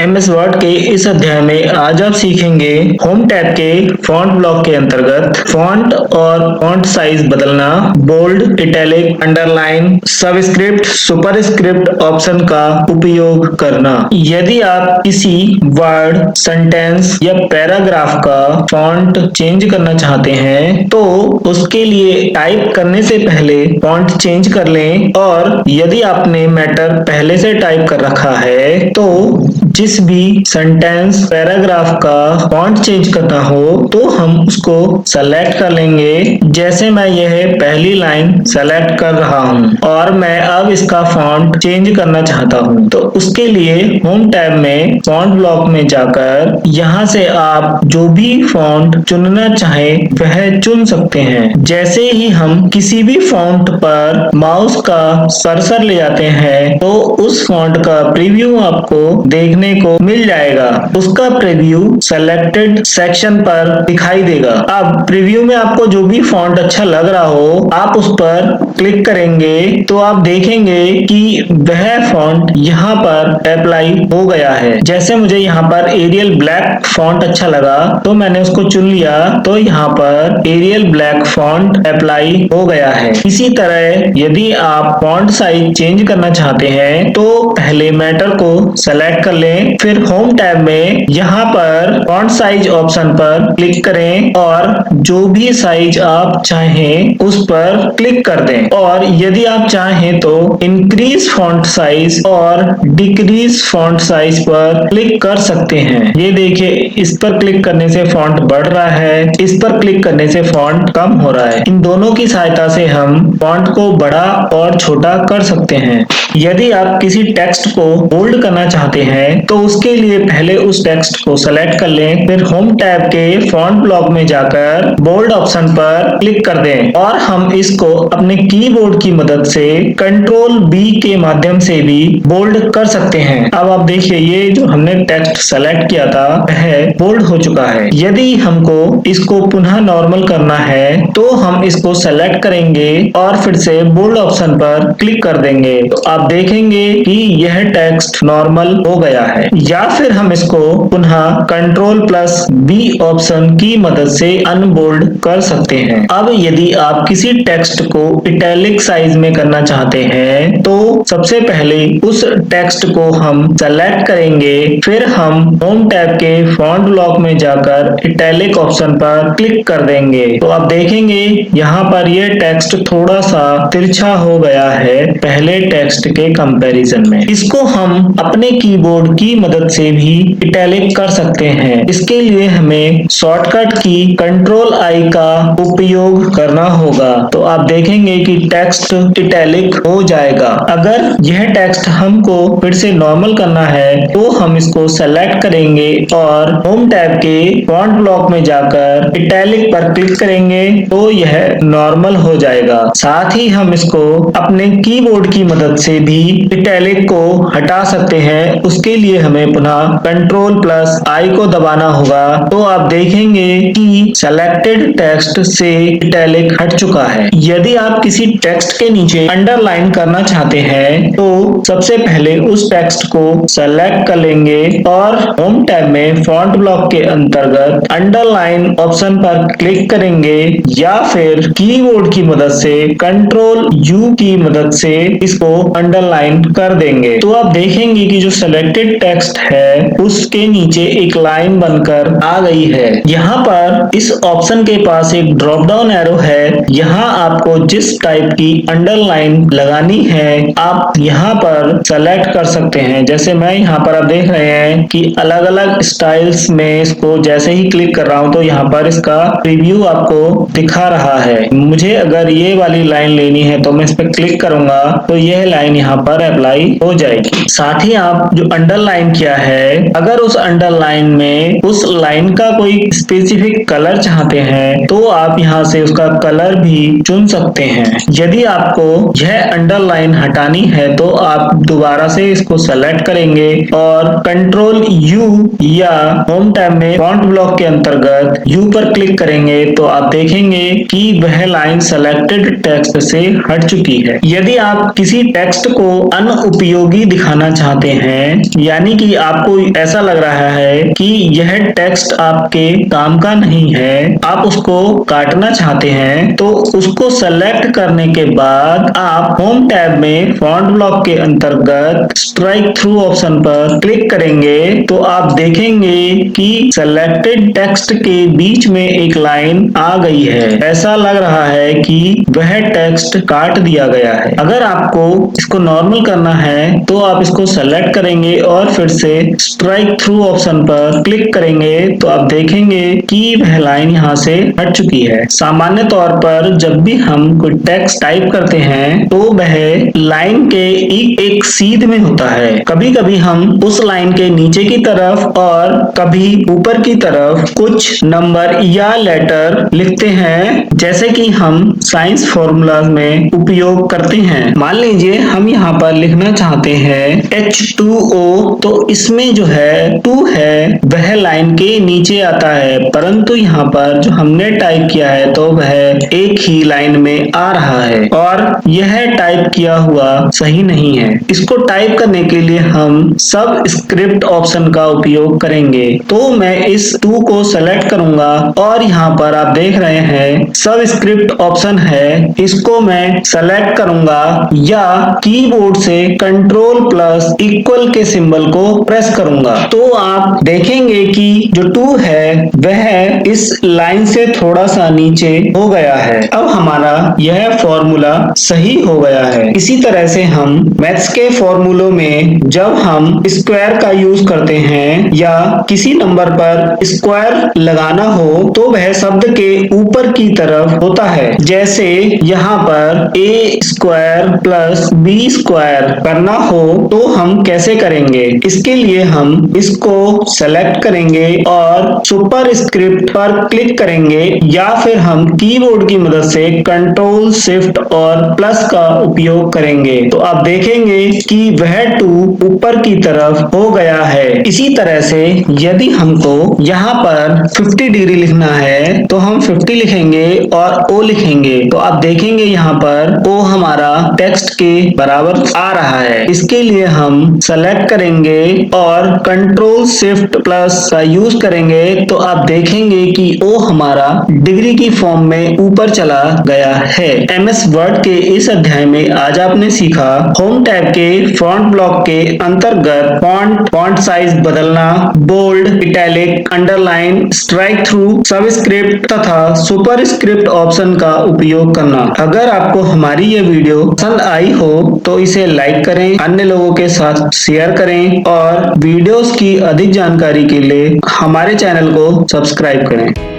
MS word के इस अध्याय में आज आप सीखेंगे होम टैब के फॉन्ट ब्लॉक के अंतर्गत फॉन्ट और फॉन्ट साइज बदलना, bold, italic, underline, subscript, superscript option का उपयोग करना। यदि आप किसी वर्ड, सेंटेंस या पैराग्राफ का फॉन्ट चेंज करना चाहते हैं तो उसके लिए टाइप करने से पहले फॉन्ट चेंज कर लें, और यदि आपने मैटर पहले से टाइप कर रखा है तो जिस भी सेंटेंस, पैराग्राफ का फॉन्ट चेंज करना हो तो हम उसको सेलेक्ट कर लेंगे। जैसे मैं यह पहली लाइन सेलेक्ट कर रहा हूं और मैं अब इसका फॉन्ट चेंज करना चाहता हूं, तो उसके लिए होम टैब में फॉन्ट ब्लॉक में जाकर यहां से आप जो भी फॉन्ट चुनना चाहें वह चुन सकते हैं। जैसे ही हम किसी भी फॉन्ट पर माउस का कर्सर ले जाते हैं तो उस फॉन्ट का प्रीव्यू आपको देखने को मिल जाएगा। उसका प्रीव्यू सेलेक्टेड सेक्शन पर दिखाई देगा। अब प्रीव्यू में आपको जो भी फॉन्ट अच्छा लग रहा हो आप उस पर क्लिक करेंगे तो आप देखेंगे कि वह फॉन्ट यहाँ पर अप्लाई हो गया है। जैसे मुझे यहाँ पर एरियल ब्लैक फॉन्ट अच्छा लगा तो मैंने उसको चुन लिया, तो यहाँ पर एरियल ब्लैक फॉन्ट अप्लाई हो गया है। इसी तरह यदि आप फॉन्ट साइज चेंज करना चाहते हैं तो पहले मैटर को सेलेक्ट कर लें, फिर होम टैब में यहाँ पर फॉन्ट साइज ऑप्शन पर क्लिक करें और जो भी साइज आप चाहें उस पर क्लिक कर दें। और यदि आप चाहें तो इंक्रीज फॉन्ट साइज और डिक्रीज फॉन्ट साइज पर क्लिक कर सकते हैं। ये देखिए, इस पर क्लिक करने से फॉन्ट बढ़ रहा है, इस पर क्लिक करने से फॉन्ट कम हो रहा है। इन दोनों की सहायता से हम फॉन्ट को बड़ा और छोटा कर सकते हैं। यदि आप किसी टेक्स्ट को बोल्ड करना चाहते हैं तो उसके लिए पहले उस टेक्स्ट को सेलेक्ट कर लें, फिर होम टैब के फॉन्ट ब्लॉक में जाकर बोल्ड ऑप्शन पर क्लिक कर दें और हम इसको अपने कीबोर्ड की मदद से कंट्रोल बी के माध्यम से भी बोल्ड कर सकते हैं। अब आप देखिए, ये जो हमने टेक्स्ट सेलेक्ट किया था वह बोल्ड हो चुका है। यदि हमको इसको पुनः नॉर्मल करना है तो हम इसको सेलेक्ट करेंगे और फिर से बोल्ड ऑप्शन पर क्लिक कर देंगे, तो आप देखेंगे कि यह टेक्स्ट नॉर्मल हो गया है। या फिर हम इसको पुनः कंट्रोल प्लस बी ऑप्शन की मदद से अनबोल्ड कर सकते हैं। अब यदि आप किसी टेक्स्ट को इटैलिक साइज में करना चाहते हैं तो सबसे पहले उस टेक्स्ट को हम सेलेक्ट करेंगे, फिर हम होम टैब के फॉन्ट ब्लॉक में जाकर इटैलिक ऑप्शन पर क्लिक कर देंगे, तो आप देखेंगे यहाँ पर यह टेक्स्ट थोड़ा सा तिरछा हो गया है पहले टेक्स्ट के कंपैरिजन में। इसको हम अपने कीबोर्ड की मदद से भी इटैलिक कर सकते हैं। इसके लिए हमें शॉर्टकट की कंट्रोल आई का उपयोग करना होगा, तो आप देखेंगे कि टेक्स्ट इटैलिक हो जाएगा। अगर यह टेक्स्ट हमको फिर से नॉर्मल करना है तो हम इसको सेलेक्ट करेंगे और होम टैब के फॉन्ट ब्लॉक में जाकर इटैलिक पर क्लिक करेंगे तो यह नॉर्मल हो जाएगा। साथ ही हम इसको अपने कीबोर्ड की मदद से भी इटैलिक को हटा सकते हैं। उसके लिए हमें पुनः कंट्रोल प्लस आई को दबाना होगा, तो आप देखेंगे कि सेलेक्टेड टेक्स्ट से इटैलिक हट चुका है। यदि आप किसी टेक्स्ट के नीचे अंडरलाइन करना चाहते हैं तो सबसे पहले उस टेक्स्ट को सेलेक्ट कर लेंगे और होम टैब में फॉन्ट ब्लॉक के अंतर्गत अंडरलाइन ऑप्शन पर क्लिक करेंगे या फिर कीबोर्ड की मदद से कंट्रोल यू की मदद से इसको अंडरलाइन कर देंगे, तो आप देखेंगे कि जो सिलेक्टेड टेक्स्ट है उसके नीचे एक लाइन बनकर आ गई है। यहाँ पर इस ऑप्शन के पास एक ड्रॉप डाउन एरो है। यहाँ आपको जिस टाइप की अंडरलाइन लगानी है आप यहाँ पर सेलेक्ट कर सकते हैं। जैसे मैं यहाँ पर आप देख रहे हैं कि अलग अलग स्टाइल्स में इसको जैसे ही क्लिक कर रहा हूँ तो यहाँ पर इसका प्रीव्यू आपको दिखा रहा है। मुझे अगर ये वाली लाइन लेनी है तो मैं इस पर क्लिक करूंगा तो यह लाइन यहाँ पर अप्लाई हो जाएगी। साथ ही आप जो अंडरलाइन किया है, अगर उस अंडरलाइन में उस लाइन का कोई स्पेसिफिक कलर चाहते हैं तो आप यहाँ से उसका कलर भी चुन सकते हैं। यदि आपको यह अंडरलाइन हटानी है तो आप दोबारा से इसको सेलेक्ट करेंगे और कंट्रोल यू या होम टैब में फॉन्ट ब्लॉक के अंतर्गत यू पर क्लिक करेंगे तो आप देखेंगे कि वह लाइन सेलेक्टेड टेक्स्ट से हट चुकी है। यदि आप किसी टेक्स्ट को अनुपयोगी दिखाना चाहते हैं, यानी कि आपको ऐसा लग रहा है कि यह टेक्स्ट आपके काम का नहीं है, आप उसको काटना चाहते हैं, तो उसको सेलेक्ट करने के बाद आप होम टैब में फॉन्ट ब्लॉक के अंतर्गत स्ट्राइक थ्रू ऑप्शन पर क्लिक करेंगे तो आप देखेंगे कि सेलेक्टेड टेक्स्ट के बीच में एक लाइन आ गई है। ऐसा लग रहा है कि वह टेक्स्ट काट दिया गया है। अगर आपको इसको नॉर्मल करना है तो आप इसको सेलेक्ट करेंगे और फिर से स्ट्राइक थ्रू ऑप्शन पर क्लिक करेंगे तो आप देखेंगे कि वह लाइन यहाँ से हट चुकी है। सामान्य तौर पर जब भी हम कोई टेक्स्ट टाइप करते हैं तो वह लाइन के एक सीध में होता है। कभी कभी हम उस लाइन के नीचे की तरफ और कभी ऊपर की तरफ कुछ नंबर या लेटर लिखते हैं, जैसे कि हम साइंस फॉर्मूला में उपयोग करते हैं। मान लीजिए हम यहाँ पर लिखना चाहते हैं H2O, तो इसमें जो है 2 है वह लाइन के नीचे आता है, परंतु यहाँ पर जो हमने टाइप किया है तो वह एक ही लाइन में आ रहा है और यह टाइप किया हुआ सही नहीं है। इसको टाइप करने के लिए हम सब स्क्रिप्ट ऑप्शन का उपयोग करेंगे। तो मैं इस 2 को सेलेक्ट करूंगा और यहाँ पर आप देख रहे हैं सब स्क्रिप्ट ऑप्शन है, इसको मैं सेलेक्ट करूंगा या कीबोर्ड से Ctrl+= के सिंबल को प्रेस करूंगा तो आप देखेंगे कि जो 2 है वह इस लाइन से थोड़ा सा नीचे हो गया है। अब हमारा यह फॉर्मूला सही हो गया है। इसी तरह से हम मैथ्स के फॉर्मूलों में जब हम स्क्वायर का यूज करते हैं या किसी नंबर पर स्क्वायर लगाना हो तो वह शब्द के ऊपर की तरफ होता है। जैसे यहाँ पर A² + B² करना हो तो हम कैसे करेंगे? इसके लिए हम इसको सेलेक्ट करेंगे और सुपर स्क्रिप्ट पर क्लिक करेंगे या फिर हम कीबोर्ड की मदद से Ctrl Shift और प्लस का उपयोग करेंगे तो आप देखेंगे कि वह 2 ऊपर की तरफ हो गया है। इसी तरह से यदि हमको यहाँ पर 50 डिग्री लिखना है तो हम 50 लिखेंगे और O लिखेंगे तो आप देखेंगे यहाँ पर O हमारा टेक्स्ट के बराबर आ रहा है। इसके लिए हम सेलेक्ट करेंगे और Ctrl Shift प्लस का यूज करेंगे तो आप देखेंगे कि O हमारा डिग्री की फॉर्म में ऊपर चला गया है। MS वर्ड के इस अध्याय में आज आपने सीखा होम टैब के फॉन्ट ब्लॉक के अंतर्गत फॉन्ट साइज बदलना, bold, italic, underline, strikethrough, subscript तथा सुपर स्क्रिप्ट ऑप्शन का उपयोग करना। अगर आपको हमारी ये वीडियो पसंद आई हो तो इसे लाइक करें, अन्य लोगों के साथ शेयर करें और वीडियोस की अधिक जानकारी के लिए हमारे चैनल को सब्सक्राइब करें।